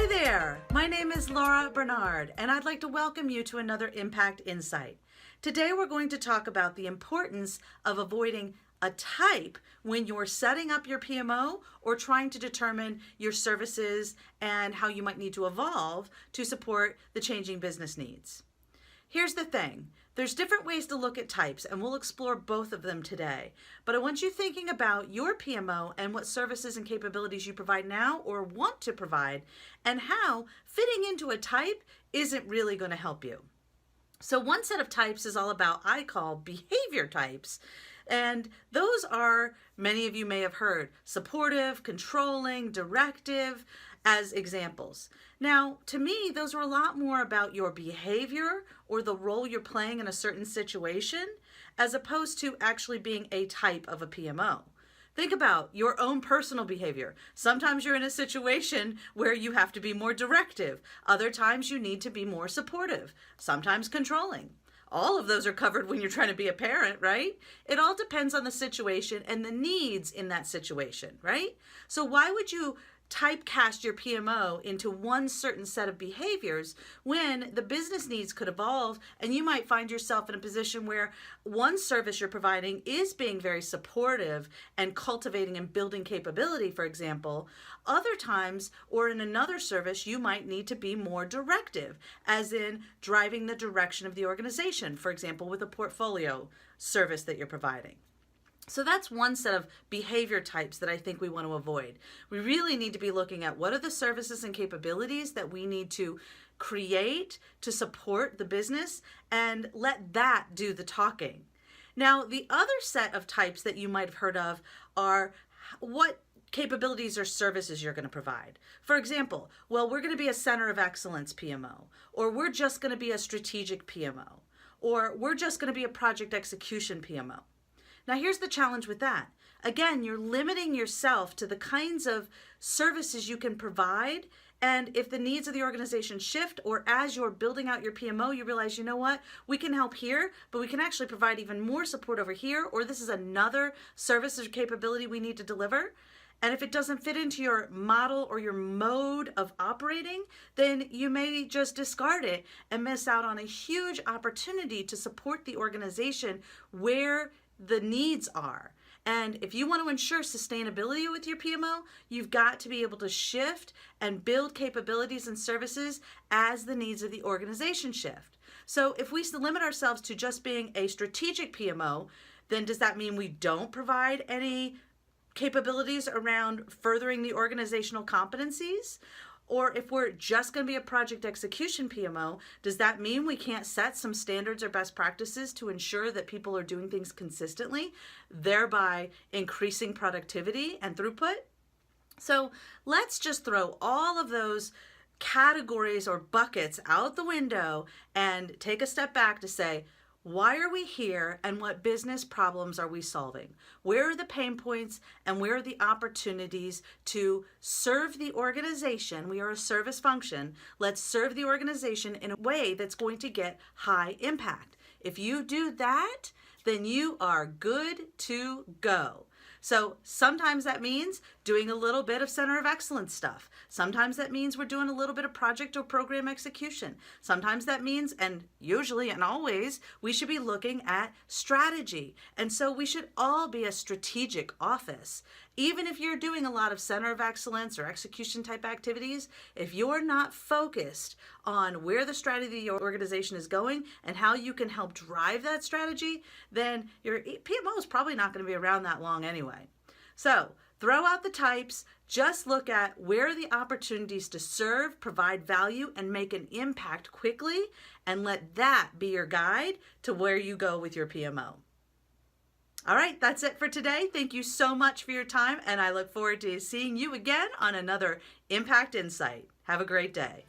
Hi there, my name is Laura Bernard, and I'd like to welcome you to another Impact Insight. Today we're going to talk about the importance of avoiding a type when you're setting up your PMO or trying to determine your services and how you might need to evolve to support the changing business needs. Here's the thing. There's different ways to look at types, and we'll explore both of them today. But I want you thinking about your PMO and what services and capabilities you provide now or want to provide, and how fitting into a type isn't really going to help you. So one set of types is all about, I call behavior types. And those are, many of you may have heard, supportive, controlling, directive, as examples. Now, to me, those are a lot more about your behavior or the role you're playing in a certain situation, as opposed to actually being a type of a PMO. Think about your own personal behavior. Sometimes you're in a situation where you have to be more directive. Other times you need to be more supportive, sometimes controlling. All of those are covered when you're trying to be a parent, right? It all depends on the situation and the needs in that situation, right? So why would you typecast your PMO into one certain set of behaviors when the business needs could evolve, and you might find yourself in a position where one service you're providing is being very supportive and cultivating and building capability, for example. Other times, or in another service, you might need to be more directive, as in driving the direction of the organization, for example, with a portfolio service that you're providing. So that's one set of behavior types that I think we want to avoid. We really need to be looking at what are the services and capabilities that we need to create to support the business, and let that do the talking. Now, the other set of types that you might have heard of are what capabilities or services you're going to provide. For example, well, we're going to be a center of excellence PMO, or we're just going to be a strategic PMO, or we're just going to be a project execution PMO. Now, here's the challenge with that. Again, you're limiting yourself to the kinds of services you can provide, and if the needs of the organization shift, or as you're building out your PMO, you realize, you know what, we can help here, but we can actually provide even more support over here, or this is another service or capability we need to deliver. And if it doesn't fit into your model or your mode of operating, then you may just discard it and miss out on a huge opportunity to support the organization where the needs are. And if you want to ensure sustainability with your PMO, you've got to be able to shift and build capabilities and services as the needs of the organization shift. So if we limit ourselves to just being a strategic PMO, then does that mean we don't provide any capabilities around furthering the organizational competencies? Or if we're just going to be a project execution PMO, does that mean we can't set some standards or best practices to ensure that people are doing things consistently, thereby increasing productivity and throughput? So let's just throw all of those categories or buckets out the window and take a step back to say, why are we here, and what business problems are we solving? Where are the pain points, and where are the opportunities to serve the organization? We are a service function. Let's serve the organization in a way that's going to get high impact. If you do that, then you are good to go. So sometimes that means doing a little bit of center of excellence stuff. Sometimes that means we're doing a little bit of project or program execution. Sometimes that means, and usually and always, we should be looking at strategy. And so we should all be a strategic office. Even if you're doing a lot of center of excellence or execution type activities, if you're not focused on where the strategy of your organization is going and how you can help drive that strategy, then your PMO is probably not going to be around that long anyway. So throw out the types, just look at where are the opportunities to serve, provide value, and make an impact quickly, and let that be your guide to where you go with your PMO. All right, that's it for today. Thank you so much for your time, and I look forward to seeing you again on another Impact Insight. Have a great day.